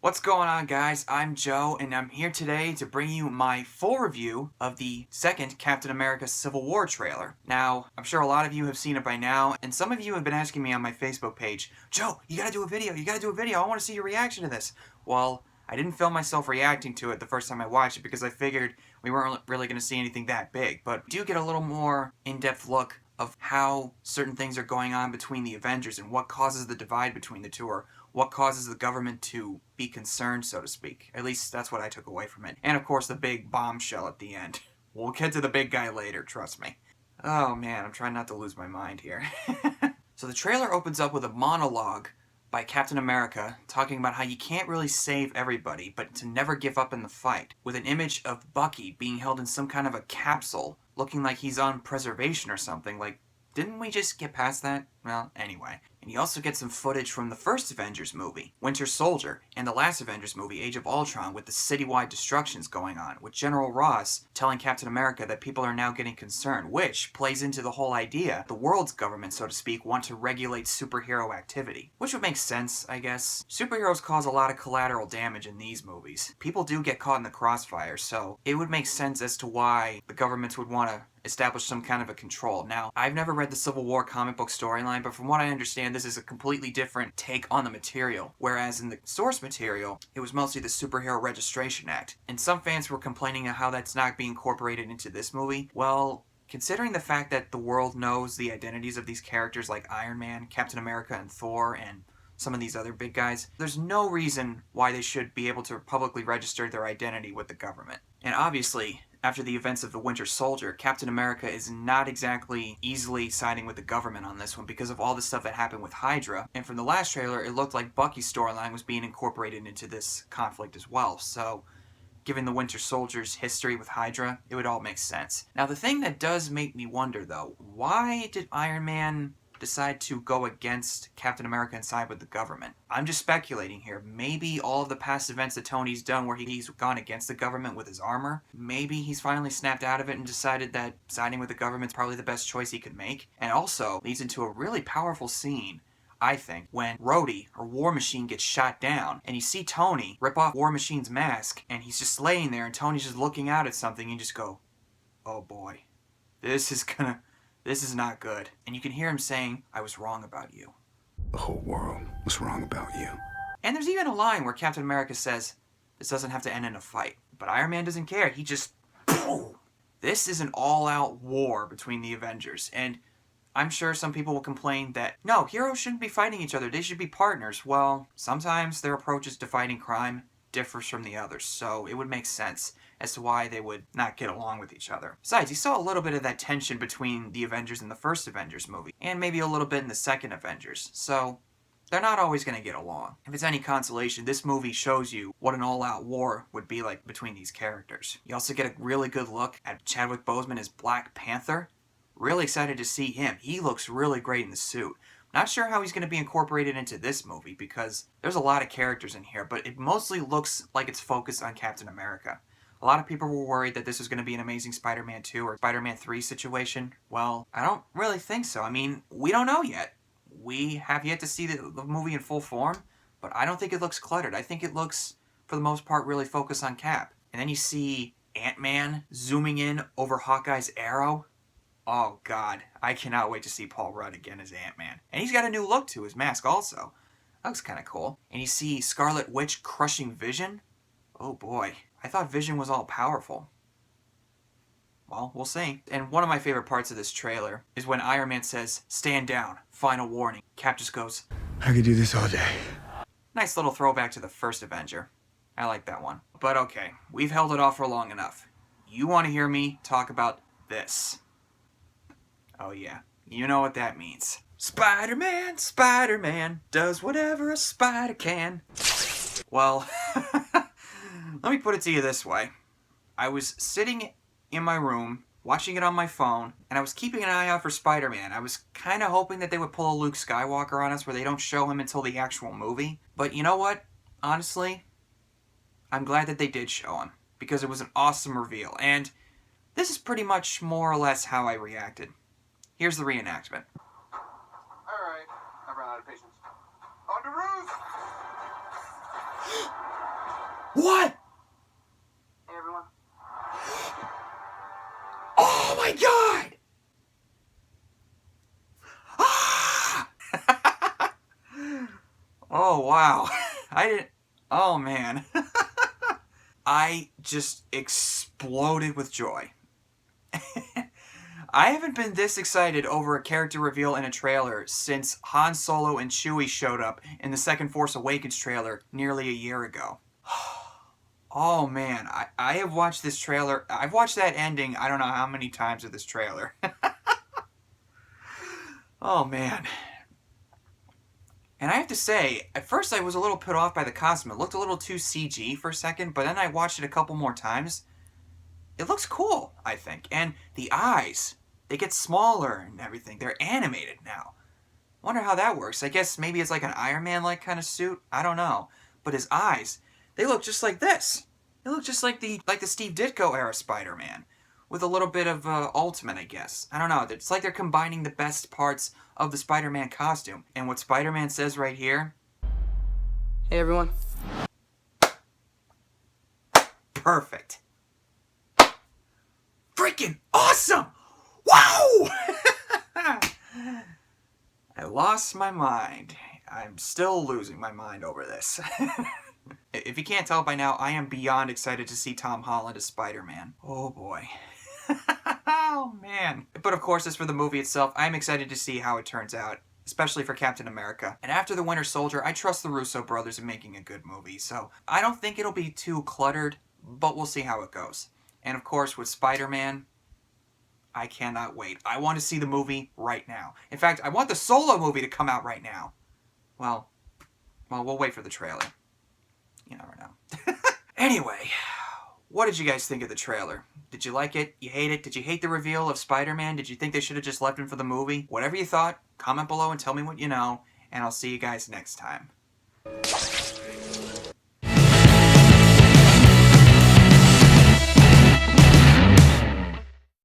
What's going on, guys? I'm Joe, and I'm here today to bring you my full review of the second Captain America Civil War trailer. Now, I'm sure a lot of you have seen it by now, and some of you have been asking me on my Facebook page, Joe, you gotta do a video, I want to see your reaction to this. Well, I didn't film myself reacting to it the first time I watched it because I figured we weren't really going to see anything that big, but we do get a little more in-depth look of how certain things are going on between the Avengers and what causes the divide between the two, or what causes the government to be concerned, so to speak. At least that's what I took away from it. And of course the big bombshell at the end. We'll get to the big guy later, trust me. Oh man, I'm trying not to lose my mind here. So the trailer opens up with a monologue by Captain America talking about how you can't really save everybody, but to never give up in the fight, with an image of Bucky being held in some kind of a capsule, looking like he's on preservation or something. Like, didn't we just get past that? Well, anyway. And you also get some footage from the first Avengers movie, Winter Soldier, and the last Avengers movie, Age of Ultron, with the citywide destructions going on, with General Ross telling Captain America that people are now getting concerned, which plays into the whole idea the world's government, so to speak, want to regulate superhero activity. Which would make sense, I guess. Superheroes cause a lot of collateral damage in these movies. People do get caught in the crossfire, so it would make sense as to why the governments would want to establish some kind of a control. Now, I've never read the Civil War comic book storyline, but from what I understand, this is a completely different take on the material. Whereas in the source material, it was mostly the Superhero Registration Act. And some fans were complaining of how that's not being incorporated into this movie. Well, considering the fact that the world knows the identities of these characters like Iron Man, Captain America, and Thor, and some of these other big guys, there's no reason why they should be able to publicly register their identity with the government. And obviously, after the events of the Winter Soldier, Captain America is not exactly easily siding with the government on this one because of all the stuff that happened with Hydra. And from the last trailer, it looked like Bucky's storyline was being incorporated into this conflict as well. So, given the Winter Soldier's history with Hydra, it would all make sense. Now, the thing that does make me wonder, though, why did Iron Man decide to go against Captain America and side with the government? I'm just speculating here. Maybe all of the past events that Tony's done where he's gone against the government with his armor, maybe he's finally snapped out of it and decided that siding with the government's probably the best choice he could make. And also leads into a really powerful scene, I think, when Rhodey, or War Machine, gets shot down, and you see Tony rip off War Machine's mask, and he's just laying there, and Tony's just looking out at something, and you just go, oh boy, this is not good. And you can hear him saying, I was wrong about you. The whole world was wrong about you. And there's even a line where Captain America says, this doesn't have to end in a fight. But Iron Man doesn't care. He just, boom. This is an all-out war between the Avengers. And I'm sure some people will complain that, no, heroes shouldn't be fighting each other. They should be partners. Well, sometimes their approaches to fighting crime differs from the others, so it would make sense as to why they would not get along with each other. Besides, you saw a little bit of that tension between the Avengers in the first Avengers movie, and maybe a little bit in the second Avengers, so they're not always going to get along. If it's any consolation, this movie shows you what an all-out war would be like between these characters. You also get a really good look at Chadwick Boseman as Black Panther. Really excited to see him. He looks really great in the suit. Not sure how he's going to be incorporated into this movie because there's a lot of characters in here, but it mostly looks like it's focused on Captain America. A lot of people were worried that this was going to be an Amazing Spider-Man 2 or Spider-Man 3 situation. Well, I don't really think so. I mean, we don't know yet. We have yet to see the movie in full form, but I don't think it looks cluttered. I think it looks, for the most part, really focused on Cap. And then you see Ant-Man zooming in over Hawkeye's arrow. Oh god, I cannot wait to see Paul Rudd again as Ant-Man. And he's got a new look to his mask also. That looks kind of cool. And you see Scarlet Witch crushing Vision. Oh boy, I thought Vision was all powerful. Well, we'll see. And one of my favorite parts of this trailer is when Iron Man says, stand down, final warning. Cap just goes, I could do this all day. nice little throwback to the first Avenger. I like that one. But okay, we've held it off for long enough. You want to hear me talk about this. Oh yeah, you know what that means. Spider-Man, Spider-Man, does whatever a spider can. Well, let me put it to you this way. I was sitting in my room, watching it on my phone, and I was keeping an eye out for Spider-Man. I was kind of hoping that they would pull a Luke Skywalker on us where they don't show him until the actual movie. But you know what? Honestly, I'm glad that they did show him, because it was an awesome reveal, and this is pretty much more or less how I reacted. Here's the reenactment. Alright, I've run out of patience. On to roost! What? Hey everyone. Oh my god! Ah! Oh wow. I didn't. Oh man. I just exploded with joy. I haven't been this excited over a character reveal in a trailer since Han Solo and Chewie showed up in the second Force Awakens trailer nearly a year ago. Oh man, I have watched this trailer. I've watched that ending I don't know how many times of this trailer. Oh man. And I have to say, at first I was a little put off by the costume. It looked a little too CG for a second, but then I watched it a couple more times. It looks cool, I think. And the eyes, they get smaller and everything. They're animated now. Wonder how that works. I guess maybe it's like an Iron Man-like kind of suit. I don't know. But his eyes, they look just like this. They look just like the Steve Ditko era Spider-Man, with a little bit of Ultimate, I guess. I don't know. It's like they're combining the best parts of the Spider-Man costume. And what Spider-Man says right here... Hey everyone. Perfect. Freaking awesome! Wow! I lost my mind. I'm still losing my mind over this. If you can't tell by now, I am beyond excited to see Tom Holland as Spider-Man. Oh boy. Oh man. But of course, as for the movie itself, I'm excited to see how it turns out, especially for Captain America. And after The Winter Soldier, I trust the Russo brothers in making a good movie, so I don't think it'll be too cluttered, but we'll see how it goes. And of course, with Spider-Man, I cannot wait. I want to see the movie right now. In fact, I want the Solo movie to come out right now. Well, we'll wait for the trailer. You never know. Anyway, what did you guys think of the trailer? Did you like it? You hate it? Did you hate the reveal of Spider-Man? Did you think they should have just left him for the movie? Whatever you thought, comment below and tell me what you know, and I'll see you guys next time.